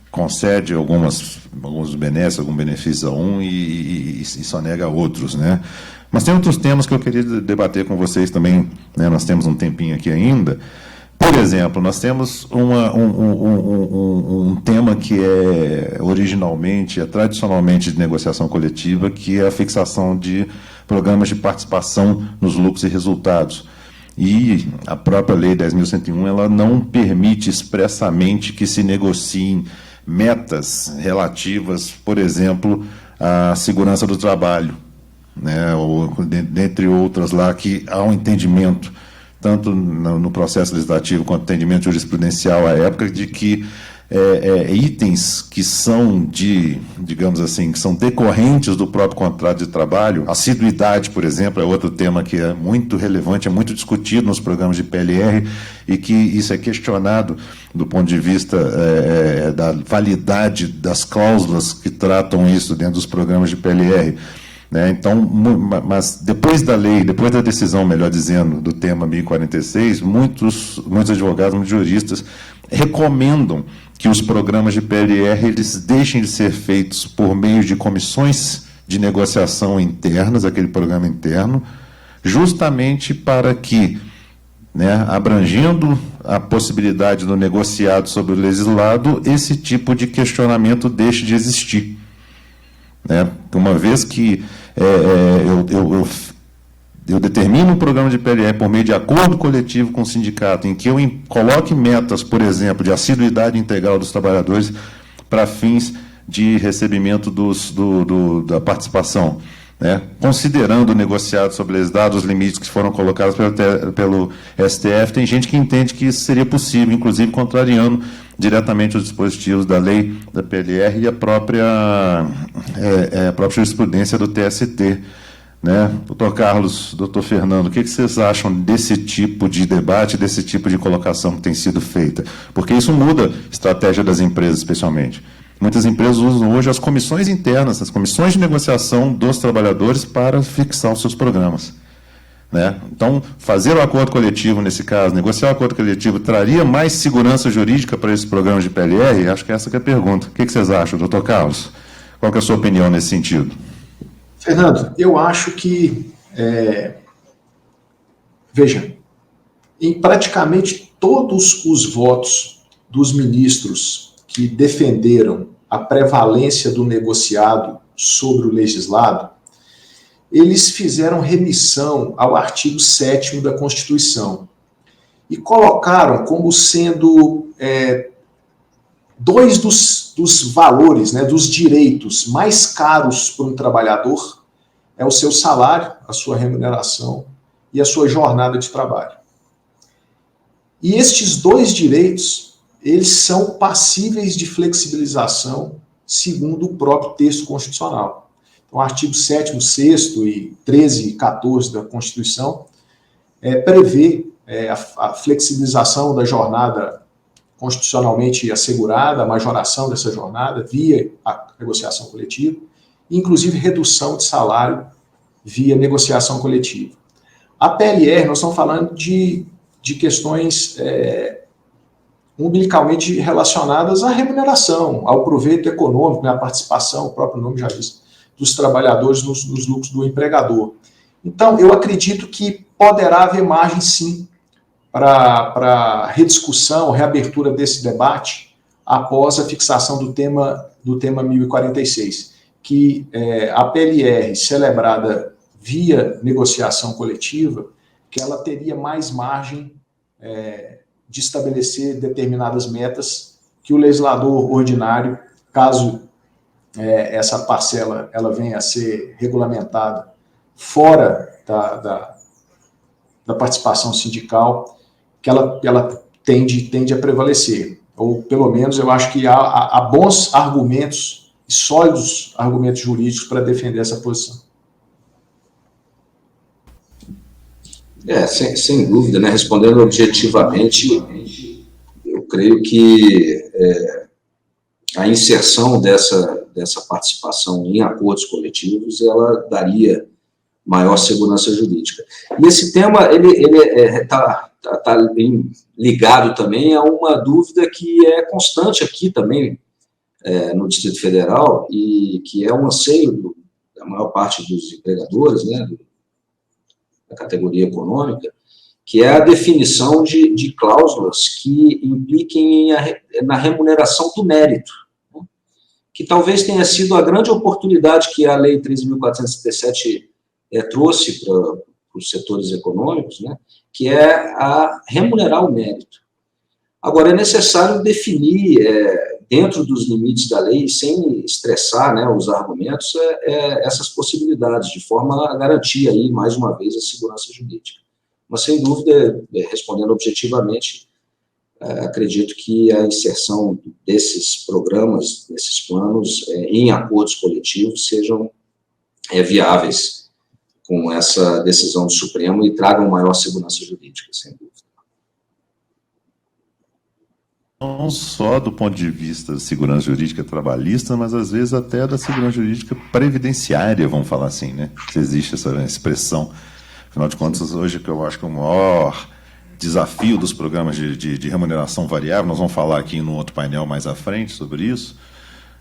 concede alguns benesses, algum benefício a um e só nega a outros, né? Mas tem outros temas que eu queria debater com vocês também, né? Nós temos um tempinho aqui ainda. Por exemplo, nós temos um tema que tradicionalmente de negociação coletiva, que é a fixação de programas de participação nos lucros e resultados. E a própria Lei 10.101, ela não permite expressamente que se negociem metas relativas, por exemplo, à segurança do trabalho, né, ou, dentre outras lá, que há um entendimento, tanto no processo legislativo quanto no entendimento jurisprudencial à época, de que itens que são digamos assim, que são decorrentes do próprio contrato de trabalho, assiduidade, por exemplo, é outro tema que é muito relevante, é muito discutido nos programas de PLR, e que isso é questionado do ponto de vista da validade das cláusulas que tratam isso dentro dos programas de PLR. Né? Então, mas depois da lei, depois da decisão, melhor dizendo, do tema 1046, muitos advogados, muitos juristas recomendam que os programas de PLR eles deixem de ser feitos por meio de comissões de negociação internas, aquele programa interno, justamente para que, né, abrangendo a possibilidade do negociado sobre o legislado, esse tipo de questionamento deixe de existir. Né? Uma vez que eu determino um programa de PLR por meio de acordo coletivo com o sindicato, em que eu coloque metas, por exemplo, de assiduidade integral dos trabalhadores para fins de recebimento da participação, né? Considerando o negociado sobre os dados, os limites que foram colocados pelo STF, tem gente que entende que isso seria possível, inclusive contrariando diretamente os dispositivos da lei da PLR e a própria jurisprudência do TST. Né? Doutor Carlos, doutor Fernando, o que vocês acham desse tipo de debate, desse tipo de colocação que tem sido feita? Porque isso muda a estratégia das empresas, especialmente. Muitas empresas usam hoje as comissões internas, as comissões de negociação dos trabalhadores para fixar os seus programas. Né? Então, fazer o acordo coletivo, nesse caso, negociar o acordo coletivo, traria mais segurança jurídica para esses programas de PLR? Acho que essa que é a pergunta. O que vocês acham, doutor Carlos? Qual que é a sua opinião nesse sentido? Fernando, eu acho que, veja, em praticamente todos os votos dos ministros que defenderam a prevalência do negociado sobre o legislado, eles fizeram remissão ao artigo 7º da Constituição e colocaram como sendo dois dos valores, né, dos direitos mais caros para um trabalhador é o seu salário, a sua remuneração e a sua jornada de trabalho. E estes dois direitos, eles são passíveis de flexibilização segundo o próprio texto constitucional. Então, o artigo 7º, 6º e 13 e 14 da Constituição prevê a flexibilização da jornada constitucionalmente assegurada, a majoração dessa jornada via a negociação coletiva, inclusive redução de salário via negociação coletiva. A PLR, nós estamos falando de questões umbilicalmente relacionadas à remuneração, ao proveito econômico, né, à participação, o próprio nome já diz, dos trabalhadores nos lucros do empregador. Então, eu acredito que poderá haver margem, sim, para rediscussão, reabertura desse debate após a fixação do tema 1046, que a PLR celebrada via negociação coletiva, que ela teria mais margem de estabelecer determinadas metas que o legislador ordinário, caso essa parcela ela venha a ser regulamentada fora da participação sindical, que ela tende a prevalecer. Ou, pelo menos, eu acho que há bons argumentos, sólidos argumentos jurídicos para defender essa posição. Sem dúvida, né? Respondendo objetivamente, eu creio que a inserção dessa participação em acordos coletivos, ela daria maior segurança jurídica. E esse tema, ele está ligado também a uma dúvida que é constante aqui também, no Distrito Federal, e que é um anseio da maior parte dos empregadores, né, da categoria econômica, que é a definição de cláusulas que impliquem na remuneração do mérito, né, que talvez tenha sido a grande oportunidade que a Lei 13.437 trouxe para os setores econômicos, né, que é a remunerar o mérito. Agora, é necessário definir, dentro dos limites da lei, sem estressar, né, os argumentos, essas possibilidades, de forma a garantir, aí, mais uma vez, a segurança jurídica. Mas, sem dúvida, respondendo objetivamente, acredito que a inserção desses programas, desses planos, em acordos coletivos, sejam viáveis com essa decisão do Supremo e tragam maior segurança jurídica, sem dúvida. Não só do ponto de vista da segurança jurídica trabalhista, mas às vezes até da segurança jurídica previdenciária, vamos falar assim, né? Se existe essa expressão. Afinal de contas, hoje que eu acho que o maior desafio dos programas de remuneração variável, nós vamos falar aqui no outro painel mais à frente sobre isso,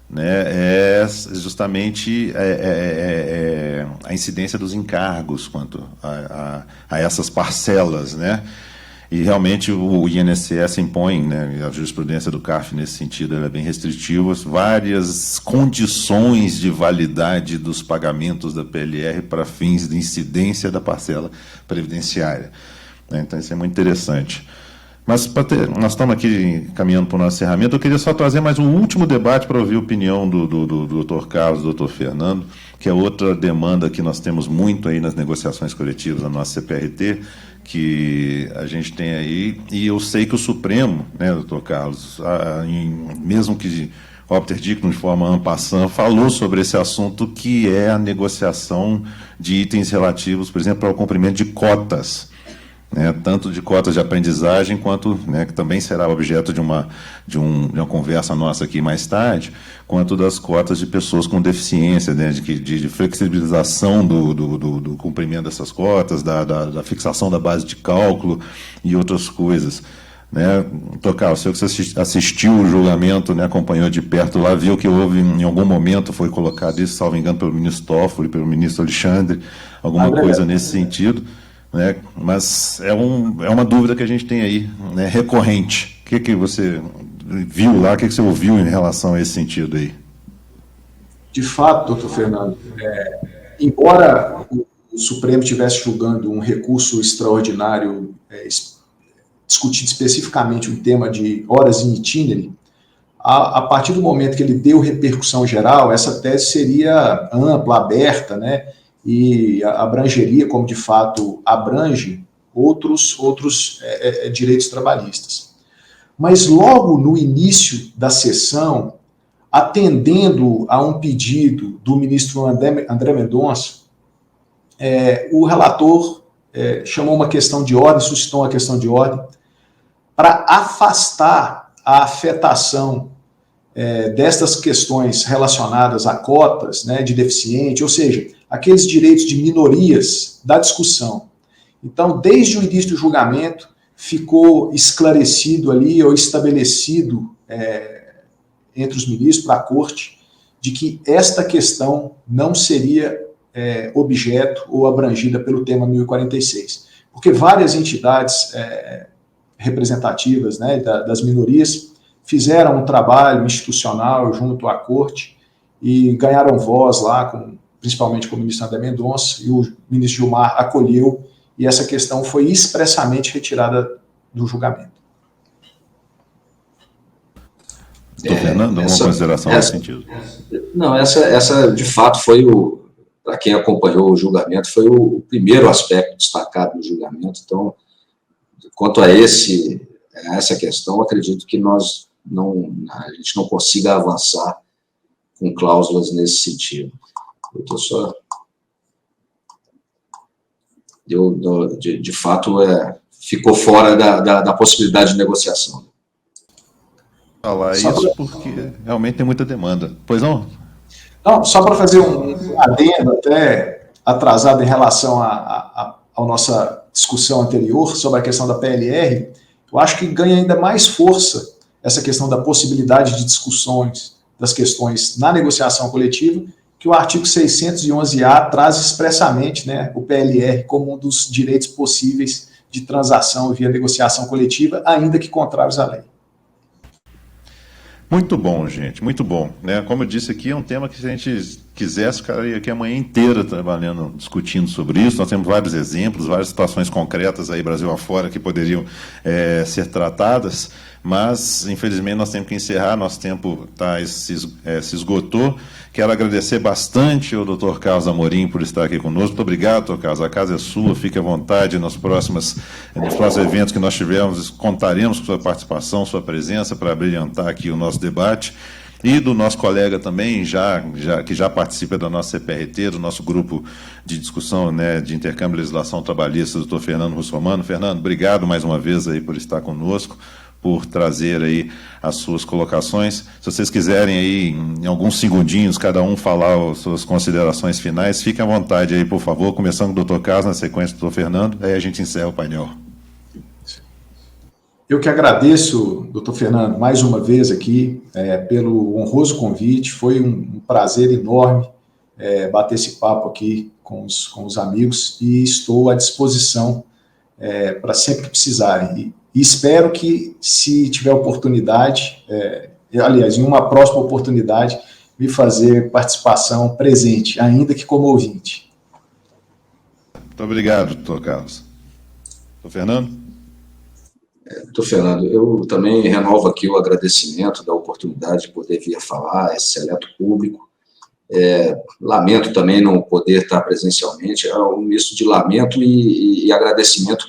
né, é justamente a incidência dos encargos quanto a essas parcelas, né? E realmente o INSS impõe, né, a jurisprudência do CARF nesse sentido é bem restritiva, várias condições de validade dos pagamentos da PLR para fins de incidência da parcela previdenciária, né? Então isso é muito interessante. Mas nós estamos aqui caminhando para o nosso encerramento. Eu queria só trazer mais um último debate para ouvir a opinião do Dr. Carlos, do Dr. Fernando, que é outra demanda que nós temos muito aí nas negociações coletivas da nossa CPRT, que a gente tem aí, e eu sei que o Supremo, né, Dr. Carlos, mesmo que opter dictum de forma en passant, falou sobre esse assunto, que é a negociação de itens relativos, por exemplo, ao cumprimento de cotas, né, tanto de cotas de aprendizagem, quanto, né, que também será objeto de uma conversa nossa aqui mais tarde, quanto das cotas de pessoas com deficiência, né, de flexibilização do cumprimento dessas cotas, da fixação da base de cálculo e outras coisas. Né? Tocar, eu sei que você assistiu o julgamento, né, acompanhou de perto lá, viu que houve, em algum momento, foi colocado isso, salvo engano, pelo ministro Toffoli, pelo ministro Alexandre, alguma coisa nesse sentido. Né, mas é uma dúvida que a gente tem aí, né, recorrente. O que você viu lá, o que você ouviu em relação a esse sentido aí? De fato, doutor Fernando, embora o Supremo estivesse julgando um recurso extraordinário, discutindo especificamente um tema de horas in itinere, a partir do momento que ele deu repercussão geral, essa tese seria ampla, aberta, né, e abrangeria, como de fato abrange, outros direitos trabalhistas. Mas logo no início da sessão, atendendo a um pedido do ministro André Mendonça, o relator chamou uma questão de ordem, suscitou uma questão de ordem, para afastar a afetação destas questões relacionadas a cotas, né, de deficiente, ou seja, aqueles direitos de minorias da discussão. Então, desde o início do julgamento, ficou esclarecido ali, ou estabelecido entre os ministros, para a Corte, de que esta questão não seria objeto ou abrangida pelo tema 1046. Porque várias entidades representativas, né, das minorias, fizeram um trabalho institucional junto à corte e ganharam voz lá, principalmente com o ministro André Mendonça, e o ministro Gilmar acolheu, e essa questão foi expressamente retirada do julgamento. Doutor Fernando, alguma consideração nesse sentido? Não, essa de fato foi para quem acompanhou o julgamento, foi o primeiro aspecto destacado do julgamento. Então, quanto a essa questão, acredito que a gente não consiga avançar com cláusulas nesse sentido. De fato, ficou fora da possibilidade de negociação. Falar isso porque realmente tem muita demanda. Pois não? Não, só para fazer um adendo até atrasado em relação à nossa discussão anterior sobre a questão da PLR, eu acho que ganha ainda mais força essa questão da possibilidade de discussões das questões na negociação coletiva, que o artigo 611-A traz expressamente, né, o PLR como um dos direitos possíveis de transação via negociação coletiva, ainda que contrários à lei. Muito bom, gente, muito bom. Né? Como eu disse aqui, é um tema que, se a gente quisesse, ficaria aqui a manhã inteira trabalhando, discutindo sobre isso. Nós temos vários exemplos, várias situações concretas aí, Brasil afora, que poderiam ser tratadas, mas, infelizmente, nós temos que encerrar, nosso tempo se esgotou. Quero agradecer bastante ao Dr. Carlos Amorim por estar aqui conosco. Muito obrigado, Dr. Carlos. A casa é sua, fique à vontade. Nos próximos eventos que nós tivermos, contaremos com sua participação, sua presença, para brilhantar aqui o nosso debate. E do nosso colega também, que já participa da nossa CPRT, do nosso grupo de discussão, né, de intercâmbio de legislação trabalhista, Dr. Fernando Russomano. Fernando, obrigado mais uma vez aí por estar conosco, por trazer aí as suas colocações. Se vocês quiserem aí, em alguns segundinhos, cada um falar as suas considerações finais, fiquem à vontade aí, por favor, começando com o Dr. Carlos, na sequência do Dr. Fernando, aí a gente encerra o painel. Eu que agradeço, doutor Fernando, mais uma vez aqui, pelo honroso convite. Foi um prazer enorme bater esse papo aqui com os amigos, e estou à disposição para sempre que precisarem. E espero que, se tiver oportunidade, aliás, em uma próxima oportunidade, me fazer participação presente, ainda que como ouvinte. Muito obrigado, doutor Carlos. Doutor Fernando? Doutor Fernando, eu também renovo aqui o agradecimento da oportunidade de poder vir a falar a esse seleto público. Lamento também não poder estar presencialmente, é um misto de lamento e agradecimento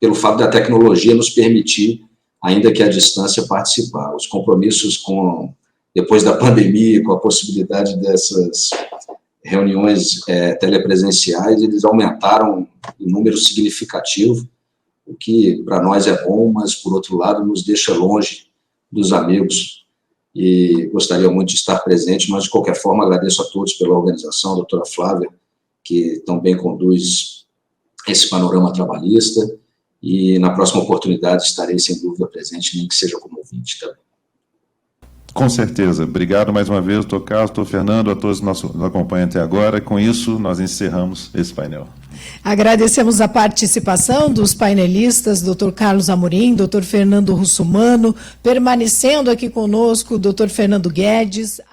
pelo fato da tecnologia nos permitir, ainda que à distância, participar. Os compromissos depois da pandemia, com a possibilidade dessas reuniões telepresenciais, eles aumentaram em número significativo, o que para nós é bom, mas, por outro lado, nos deixa longe dos amigos, e gostaria muito de estar presente, mas, de qualquer forma, agradeço a todos pela organização, a doutora Flávia, que também conduz esse panorama trabalhista, e na próxima oportunidade estarei, sem dúvida, presente, nem que seja como ouvinte também. Com certeza. Obrigado mais uma vez, doutor Carlos, doutor Fernando, a todos que nos acompanham até agora. Com isso, nós encerramos esse painel. Agradecemos a participação dos painelistas, Dr. Carlos Amorim, Dr. Fernando Russomano, permanecendo aqui conosco, Dr. Fernando Guedes.